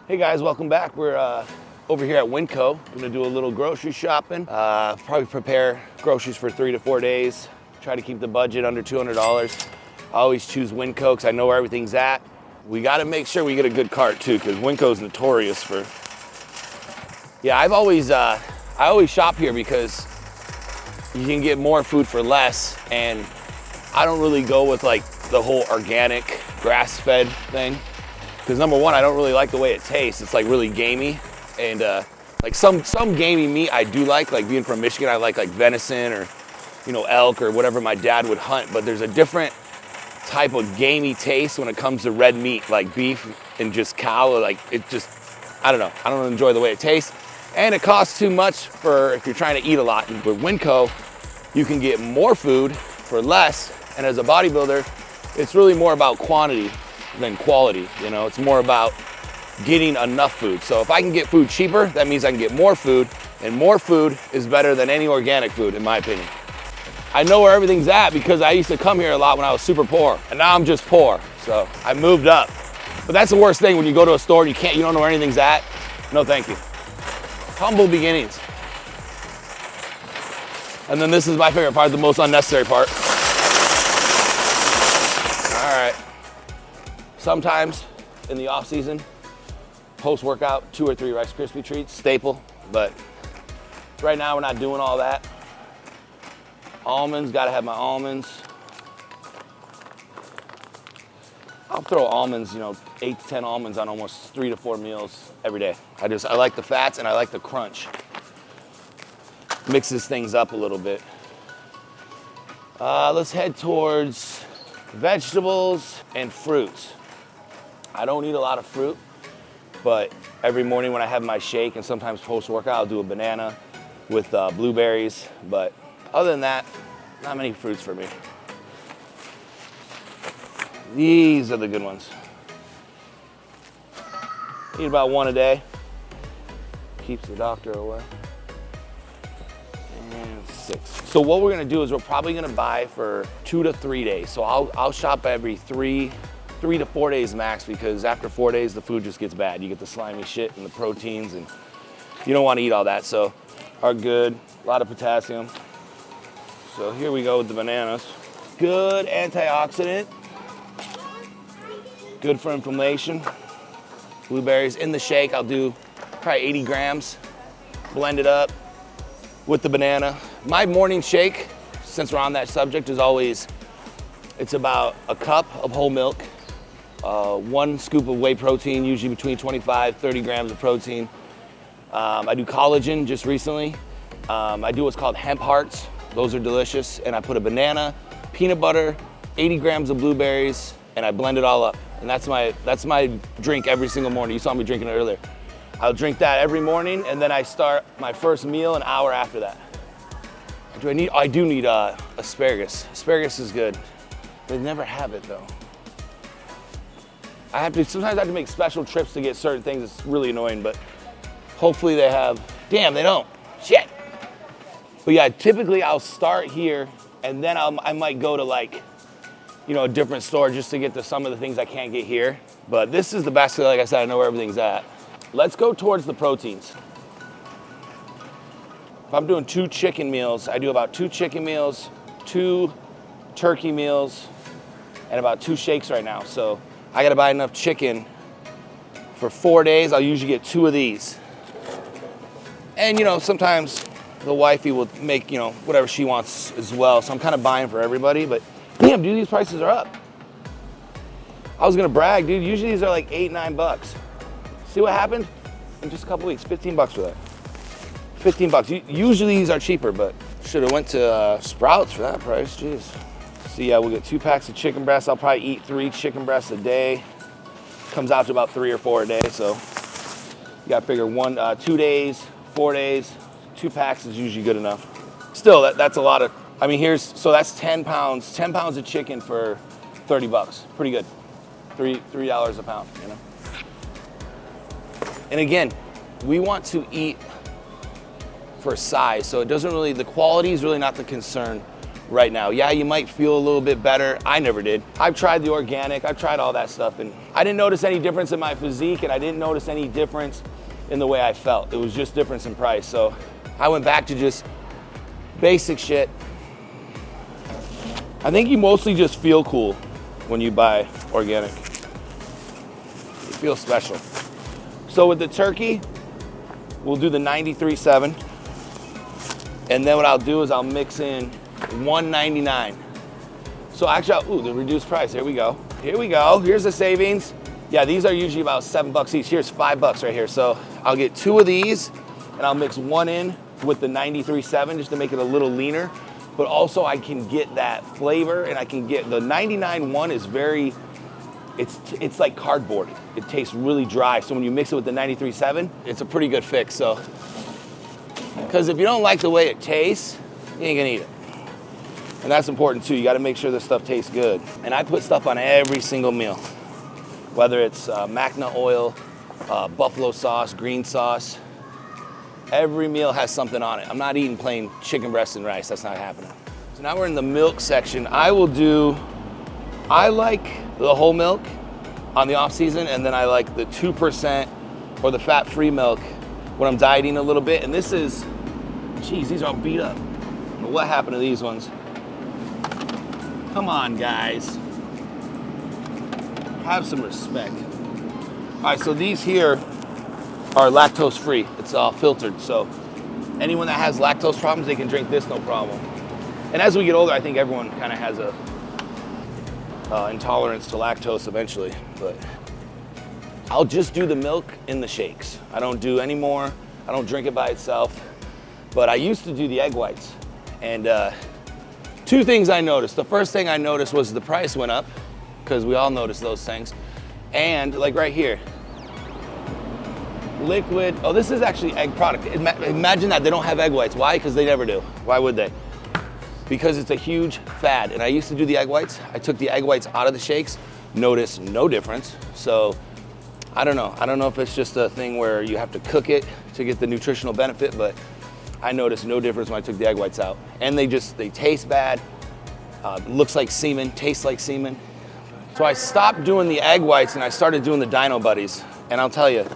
Hey guys, welcome back. We're over here at Winco. Gonna do a little grocery shopping. Probably prepare groceries for 3 to 4 days. Try to keep the budget under $200. I always choose Winco because I know where everything's at. We gotta make sure we get a good cart too, because Winco's notorious for. Yeah, I always shop here because you can get more food for less, and I don't really go with like the whole organic grass-fed thing. Because number one, I don't really like the way it tastes. It's like really gamey, and like some gamey meat I do like being from Michigan, I like venison or elk or whatever my dad would hunt. But there's a different type of gamey taste when it comes to red meat, like beef and just cow. Like it just, I don't know. I don't enjoy the way it tastes, and it costs too much for if you're trying to eat a lot. And with Winco, you can get more food for less, and as a bodybuilder, it's really more about quantity than quality. It's more about getting enough food. So if I can get food cheaper, that means I can get more food, and more food is better than any organic food, in my opinion. I know where everything's at because I used to come here a lot when I was super poor, and now I'm just poor. So I moved up. But that's the worst thing when you go to a store and you don't know where anything's at. No, thank you. Humble beginnings. And then this is my favorite part, the most unnecessary part. All right. Sometimes in the off season, post-workout, 2 or 3 Rice Krispie treats, staple, but right now we're not doing all that. Almonds, gotta have my almonds. I'll throw almonds, 8 to 10 almonds on almost 3 to 4 meals every day. I like the fats and I like the crunch. Mixes things up a little bit. Let's head towards vegetables and fruits. I don't eat a lot of fruit, but every morning when I have my shake and sometimes post-workout, I'll do a banana with blueberries. But other than that, not many fruits for me. These are the good ones. Eat about 1 a day. Keeps the doctor away. And 6. So what we're gonna do is we're probably gonna buy for 2 to 3 days. So I'll shop every 3 to 4 days max, because after 4 days, the food just gets bad. You get the slimy shit and the proteins, and you don't want to eat all that. So are good, a lot of potassium. So here we go with the bananas. Good antioxidant, good for inflammation. Blueberries in the shake, I'll do probably 80 grams, blend it up with the banana. My morning shake, since we're on that subject, is always, it's about a cup of whole milk, 1 scoop of whey protein, usually between 25, 30 grams of protein. I do collagen just recently. I do what's called hemp hearts. Those are delicious. And I put a banana, peanut butter, 80 grams of blueberries, and I blend it all up. And that's my drink every single morning. You saw me drinking it earlier. I'll drink that every morning, and then I start my first meal an hour after that. I do need asparagus. Asparagus is good. They never have it though. Sometimes I have to make special trips to get certain things. It's really annoying, but hopefully they have. Damn, they don't. Shit. But yeah, typically I'll start here, and then I might go to a different store just to get to some of the things I can't get here. But this is the best, like I said, I know where everything's at. Let's go towards the proteins. If I'm doing 2 chicken meals, I do about 2 chicken meals, 2 turkey meals, and about 2 shakes right now. So I gotta buy enough chicken for 4 days. I'll usually get 2 of these. And sometimes the wifey will make, whatever she wants as well. So I'm kind of buying for everybody, but damn, dude, these prices are up. I was gonna brag, dude. Usually these are like $8, $9. See what happened in just a couple weeks? $15 for that. $15. Usually these are cheaper, but should have went to Sprouts for that price. Jeez. So yeah, we'll get 2 packs of chicken breasts. I'll probably eat 3 chicken breasts a day. Comes out to about 3 or 4 a day. So you gotta figure 2 days, 4 days, 2 packs is usually good enough. Still, that's a lot of. I mean, so that's 10 pounds. 10 pounds of chicken for $30. Pretty good. $3 a pound. And again, we want to eat for size, so it doesn't really. The quality is really not the concern. right now. Yeah, you might feel a little bit better. I never did. I've tried the organic, I've tried all that stuff, and I didn't notice any difference in my physique, and I didn't notice any difference in the way I felt. It was just difference in price. So I went back to just basic shit. I think you mostly just feel cool when you buy organic. You feel special. So with the turkey, we'll do the 93.7. And then what I'll do is I'll mix in 199. So actually, ooh, the reduced price, here we go. Here we go, here's the savings. Yeah, these are usually about $7 each. Here's $5 right here. So I'll get 2 of these and I'll mix 1 in with the 93.7 just to make it a little leaner. But also I can get that flavor, and I can get, the 99.1 is very, it's like cardboard. It tastes really dry. So when you mix it with the 93.7, it's a pretty good fix. So, because if you don't like the way it tastes, you ain't gonna eat it. And that's important too. You gotta make sure this stuff tastes good. And I put stuff on every single meal, whether it's Macna oil, buffalo sauce, green sauce. Every meal has something on it. I'm not eating plain chicken breast and rice. That's not happening. So now we're in the milk section. I like the whole milk on the off season, and then I like the 2% or the fat-free milk when I'm dieting a little bit. And this is, geez, these are all beat up. I don't know what happened to these ones? Come on, guys. Have some respect. All right, so these here are lactose free. It's all filtered. So anyone that has lactose problems, they can drink this, no problem. And as we get older, I think everyone kind of has a intolerance to lactose eventually, but I'll just do the milk in the shakes. I don't do any more. I don't drink it by itself, but I used to do the egg whites. And 2 things I noticed. The first thing I noticed was the price went up, because we all notice those things. And like right here, liquid, oh, this is actually egg product. Imagine that, they don't have egg whites. Why? Because they never do. Why would they? Because it's a huge fad. And I used to do the egg whites. I took the egg whites out of the shakes, noticed no difference. So I don't know. I don't know if it's just a thing where you have to cook it to get the nutritional benefit, but I noticed no difference when I took the egg whites out. And they taste bad, looks like semen, tastes like semen. So I stopped doing the egg whites and I started doing the Dino Buddies. And I'll tell you,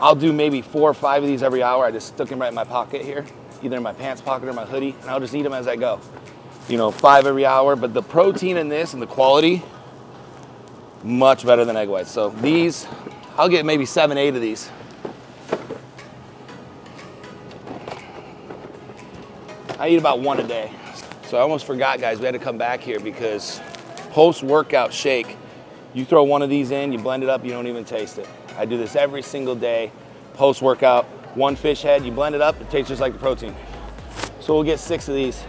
I'll do maybe 4 or 5 of these every hour. I just stuck them right in my pocket here, either in my pants pocket or my hoodie, and I'll just eat them as I go. 5 every hour, but the protein in this and the quality, much better than egg whites. So these, I'll get maybe 7, 8 of these. I eat about 1 a day. So I almost forgot, guys, we had to come back here because post-workout shake, you throw 1 of these in, you blend it up, you don't even taste it. I do this every single day, post-workout, 1 fish head, you blend it up, it tastes just like the protein. So we'll get 6 of these.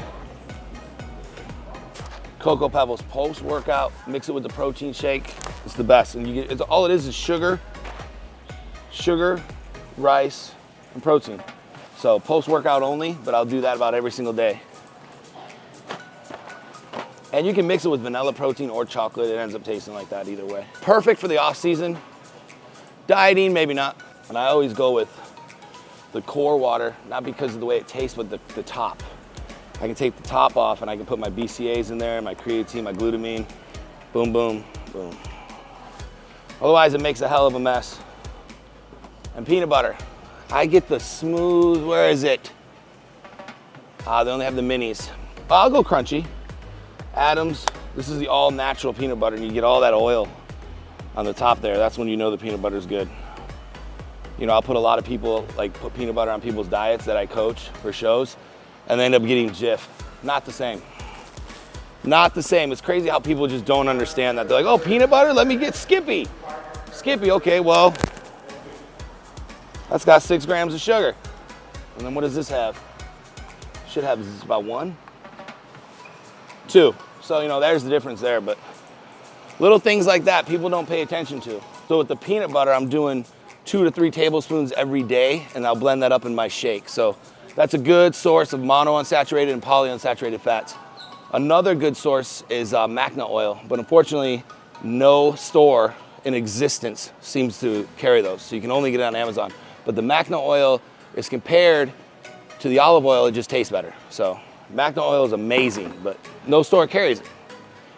Cocoa Pebbles, post-workout, mix it with the protein shake. It's the best. And all it is sugar, rice, and protein. So post-workout only, but I'll do that about every single day. And you can mix it with vanilla protein or chocolate. It ends up tasting like that either way. Perfect for the off season. Dieting, maybe not. And I always go with the core water, not because of the way it tastes, but the top. I can take the top off and I can put my BCAAs in there, my creatine, my glutamine. Boom, boom, boom. Otherwise, it makes a hell of a mess. And peanut butter. I get the smooth, where is it? They only have the minis. I'll go crunchy. Adams, this is the all natural peanut butter, and you get all that oil on the top there. That's when you know the peanut butter is good. I'll put a lot of people, put peanut butter on people's diets that I coach for shows, and they end up getting Jif. Not the same. Not the same. It's crazy how people just don't understand that. They're like, oh, peanut butter? Let me get Skippy. Skippy, okay, well, that's got 6 grams of sugar. And then what does this have? Should have, is this about 1? 2. So, there's the difference there, but little things like that people don't pay attention to. So with the peanut butter, I'm doing 2 to 3 tablespoons every day, and I'll blend that up in my shake. So that's a good source of monounsaturated and polyunsaturated fats. Another good source is Macna oil, but unfortunately, no store in existence seems to carry those. So you can only get it on Amazon. But the Macna oil is compared to the olive oil, it just tastes better. So Macno oil is amazing, but no store carries it.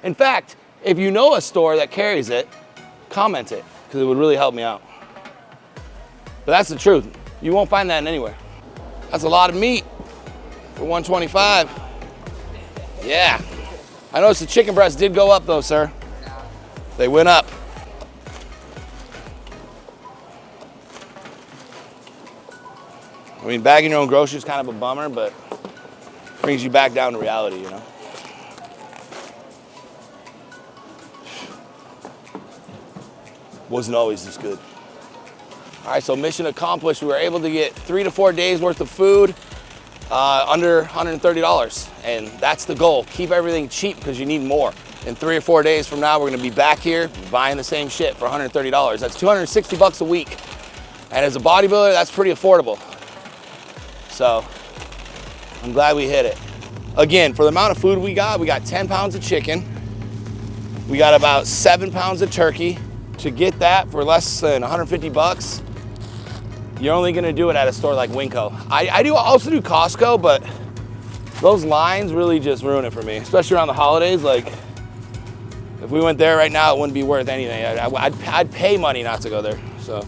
In fact, if you know a store that carries it, comment it, because it would really help me out. But that's the truth. You won't find that anywhere. That's a lot of meat for 125. Yeah. I noticed the chicken breast did go up though, sir. They went up. I mean, bagging your own groceries is kind of a bummer, but brings you back down to reality, you know? Wasn't always this good. All right, so mission accomplished. We were able to get 3 to 4 days worth of food under $130. And that's the goal. Keep everything cheap because you need more. In 3 or 4 days from now, we're gonna be back here buying the same shit for $130. That's 260 bucks a week. And as a bodybuilder, that's pretty affordable. So I'm glad we hit it. Again, for the amount of food we got 10 pounds of chicken. We got about 7 pounds of turkey. To get that for less than 150 bucks, you're only gonna do it at a store like Winco. I also do Costco, but those lines really just ruin it for me, especially around the holidays. Like, if we went there right now, it wouldn't be worth anything. I'd pay money not to go there. So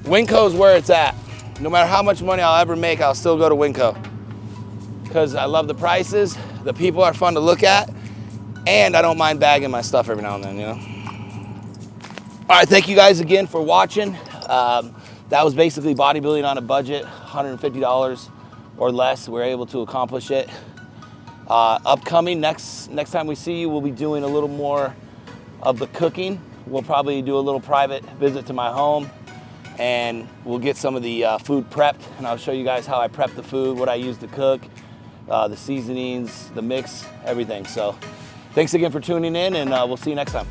Winco's where it's at. No matter how much money I'll ever make, I'll still go to Winco. Because I love the prices, the people are fun to look at, and I don't mind bagging my stuff every now and then, you know? All right, thank you guys again for watching. That was basically bodybuilding on a budget, $150 or less. We were able to accomplish it. Upcoming, next time we see you, we'll be doing a little more of the cooking. We'll probably do a little private visit to my home, and we'll get some of the food prepped, and I'll show you guys how I prep the food, what I use to cook, the seasonings, the mix, everything. So thanks again for tuning in, and we'll see you next time.